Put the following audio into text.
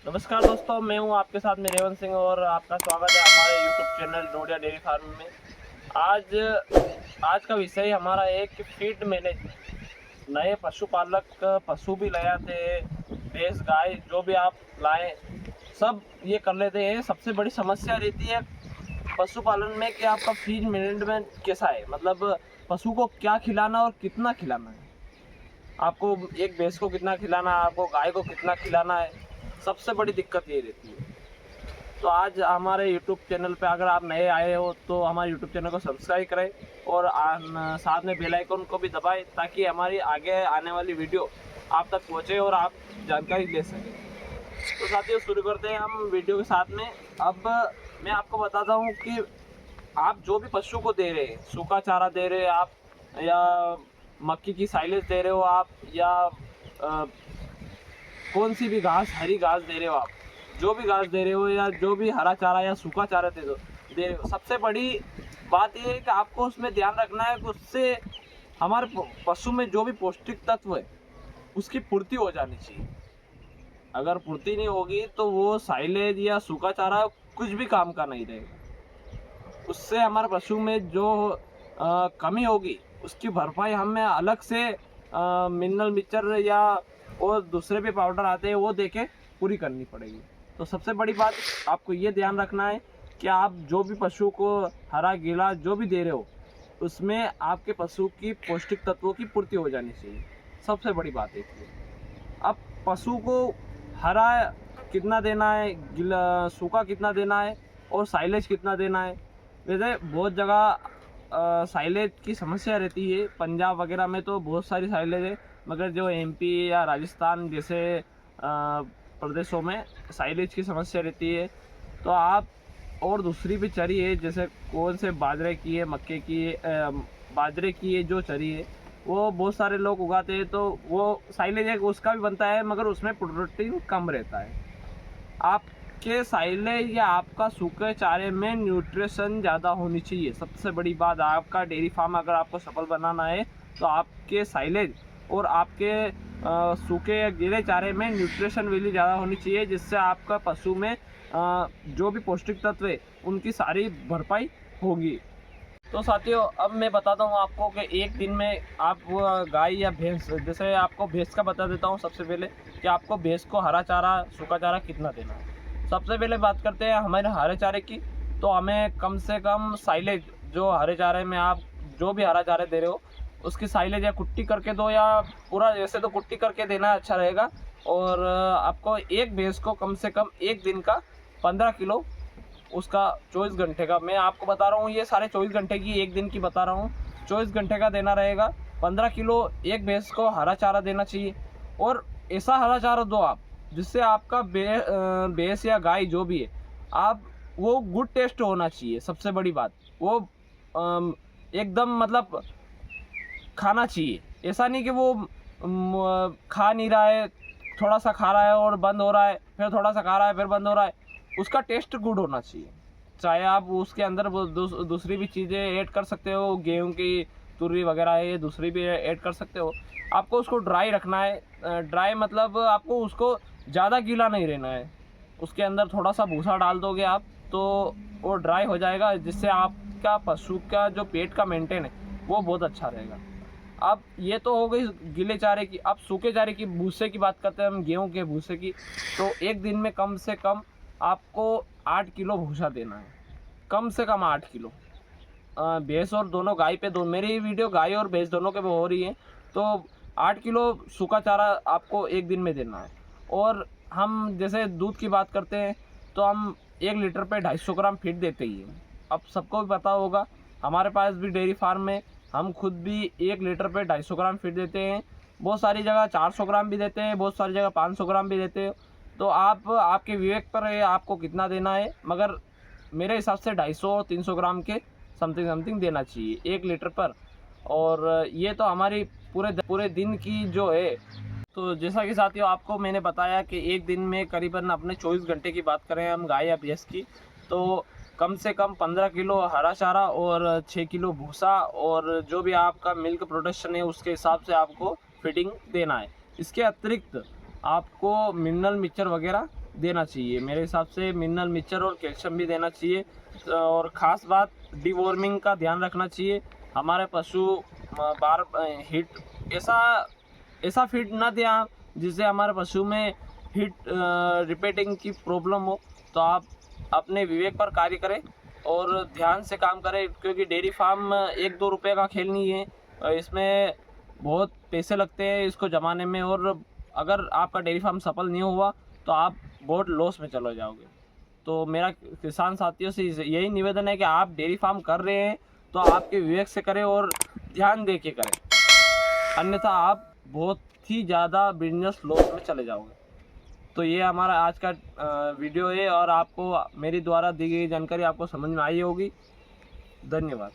नमस्कार दोस्तों, मैं हूं आपके साथ में रेवंत सिंह और आपका स्वागत है हमारे YouTube channel Dodiya dairy farm में। आज आज का विषय हमारा है कि फीड मैनेजमेंट। नए पशुपालक पशु भी ले आते हैं, भैंस गाय जो भी आप लाएं सब ये कर लेते हैं। सबसे बड़ी समस्या रहती है पशुपालन में कि आपका फीड मैनेजमेंट कैसा है, मतलब पशु को क्या खिलाना और कितना खिलाना है, आपको एक भैंस को कितना खिलाना है, आपको गाय को कितना खिलाना है। सबसे बड़ी दिक्कत ये रहती है। तो आज हमारे YouTube चैनल पे अगर आप नए आए हो तो हमारे YouTube चैनल को सब्सक्राइब करें और साथ में बेल आइकन को भी दबाएं ताकि हमारी आगे आने वाली वीडियो आप तक पहुंचे और आप जानकारी ले सकें। तो साथियों, शुरू करते हैं हम वीडियो के साथ में। अब मैं आपको बताता हूँ कि आप जो भी पशु को दे रहे हैं, सूखा चारा दे रहे हैं आप, या मक्की की साइलेज दे रहे हो आप, या कौन सी भी घास, हरी घास दे रहे हो आप, जो भी घास दे रहे हो या जो भी हरा चारा या सूखा चारा दे रहे हो, सबसे बड़ी बात यह है कि आपको उसमें ध्यान रखना है कि उससे हमारे पशु में जो भी पौष्टिक तत्व है उसकी पूर्ति हो जानी चाहिए। अगर पूर्ति नहीं होगी तो वो साइलेज या सूखा चारा कुछ भी काम का नहीं रहेगा। उससे हमारे पशु में जो कमी होगी उसकी भरपाई हमें अलग से मिनरल मिक्सचर या और दूसरे भी पाउडर आते हैं वो देके पूरी करनी पड़ेगी। तो सबसे बड़ी बात आपको ये ध्यान रखना है कि आप जो भी पशु को हरा गीला जो भी दे रहे हो उसमें आपके पशु की पौष्टिक तत्वों की पूर्ति हो जानी चाहिए। सबसे बड़ी बात है ये। अब पशु को हरा कितना देना है, गीला सूखा कितना देना है और साइलेज कितना देना है। वैसे बहुत जगह साइलेज की समस्या रहती है, पंजाब वगैरह में तो बहुत सारी साइलेज है, मगर जो MP या राजस्थान जैसे प्रदेशों में साइलेज की समस्या रहती है। तो आप और दूसरी भी चरी है, जैसे कौन से बाजरे की है, मक्के की है, बाजरे की है जो चरी है वो बहुत सारे लोग उगाते हैं, तो वो साइलेज है उसका भी बनता है मगर उसमें प्रोटीन कम रहता है। आपके साइलेज या आपका सूखे चारे में न्यूट्रिशन ज़्यादा होनी चाहिए। सबसे बड़ी बात, आपका डेयरी फार्म अगर आपको सफल बनाना है तो आपके साइलेज और आपके सूखे या गीले चारे में न्यूट्रिशन वैल्यू ज़्यादा होनी चाहिए, जिससे आपका पशु में जो भी पौष्टिक तत्व है उनकी सारी भरपाई होगी। तो साथियों, अब मैं बताता हूँ आपको कि एक दिन में आप गाय या भैंस, जैसे आपको भैंस का बता देता हूँ सबसे पहले कि आपको भैंस को हरा चारा सूखा चारा कितना देना है। सबसे पहले बात करते हैं हमारे हरे चारे की। तो हमें कम से कम साइलेज, जो हरे चारे में आप जो भी हरा चारे दे रहे हो उसकी साइलेज या कुट्टी करके दो, या पूरा जैसे तो कुट्टी करके देना अच्छा रहेगा। और आपको एक भैंस को कम से कम एक दिन का 15 किलो उसका 24 घंटे का, मैं आपको बता रहा हूँ ये सारे 24 घंटे की, एक दिन की बता रहा हूँ, 24 घंटे का देना रहेगा। 15 किलो एक भैंस को हरा चारा देना चाहिए। और ऐसा हरा चारा दो आप जिससे आपका भैंस या गाय जो भी है आप वो गुड टेस्ट होना चाहिए। सबसे बड़ी बात वो एकदम मतलब खाना चाहिए। ऐसा नहीं कि वो खा नहीं रहा है, थोड़ा सा खा रहा है और बंद हो रहा है, फिर थोड़ा सा खा रहा है फिर बंद हो रहा है। उसका टेस्ट गुड होना चाहिए। चाहे आप उसके अंदर दूसरी भी चीज़ें ऐड कर सकते हो, गेहूं की तुरी वगैरह है, दूसरी भी ऐड कर सकते हो। आपको उसको ड्राई रखना है। ड्राई मतलब आपको उसको ज़्यादा गीला नहीं रहना है। उसके अंदर थोड़ा सा भूसा डाल दोगे आप तो वो ड्राई हो जाएगा, जिससे आपका पशु का जो पेट का मेंटेन है वो बहुत अच्छा रहेगा। अब ये तो हो गई गीले चारे की। अब सूखे चारे की, भूसे की बात करते हैं हम, गेहूं के भूसे की। तो एक दिन में कम से कम आपको 8 किलो भूसा देना है, कम से कम 8 किलो। भैंस और दोनों गाय पे, दो मेरी वीडियो गाय और भैंस दोनों के पे हो रही है, तो 8 किलो सूखा चारा आपको एक दिन में देना है। और हम जैसे दूध की बात करते हैं तो हम 1 लीटर पे 250 ग्राम फीड देते ही हैं। अब सबको भी पता होगा, हमारे पास भी डेयरी फार्म में हम खुद भी 1 लीटर पे 250 ग्राम फीड देते हैं। बहुत सारी जगह 400 ग्राम भी देते हैं, बहुत सारी जगह 500 ग्राम भी देते हैं। तो आप आपके विवेक पर है आपको कितना देना है, मगर मेरे हिसाब से 250-300 ग्राम के समथिंग देना चाहिए 1 लीटर पर। और ये तो हमारी पूरे दिन की जो है। तो जैसा कि साथियों आपको मैंने बताया कि एक दिन में करीबन अपने 24 घंटे की बात करें हम गाय या भैंस की, तो कम से कम 15 किलो हरा चारा और 6 किलो भूसा और जो भी आपका मिल्क प्रोडक्शन है उसके हिसाब से आपको फीडिंग देना है। इसके अतिरिक्त आपको मिनरल मिक्सचर वगैरह देना चाहिए। मेरे हिसाब से मिनरल मिक्सचर और कैल्शियम भी देना चाहिए। और ख़ास बात डीवॉर्मिंग का ध्यान रखना चाहिए। हमारे पशु बार हीट ऐसा फीड ना दें आप जिससे हमारे पशु में हीट रिपीटिंग की प्रॉब्लम हो। तो आप अपने विवेक पर कार्य करें और ध्यान से काम करें, क्योंकि डेयरी फार्म 1-2 रुपये का खेल नहीं है। इसमें बहुत पैसे लगते हैं इसको जमाने में, और अगर आपका डेयरी फार्म सफल नहीं हुआ तो आप बहुत लॉस में चले जाओगे। तो मेरा किसान साथियों से यही निवेदन है कि आप डेयरी फार्म कर रहे हैं तो आपके विवेक से करें और ध्यान दे के करें, अन्यथा आप बहुत ही ज़्यादा बिजनेस लॉस में चले जाओगे। तो ये हमारा आज का वीडियो है, और आपको मेरी द्वारा दी गई जानकारी आपको समझ में आई होगी। धन्यवाद।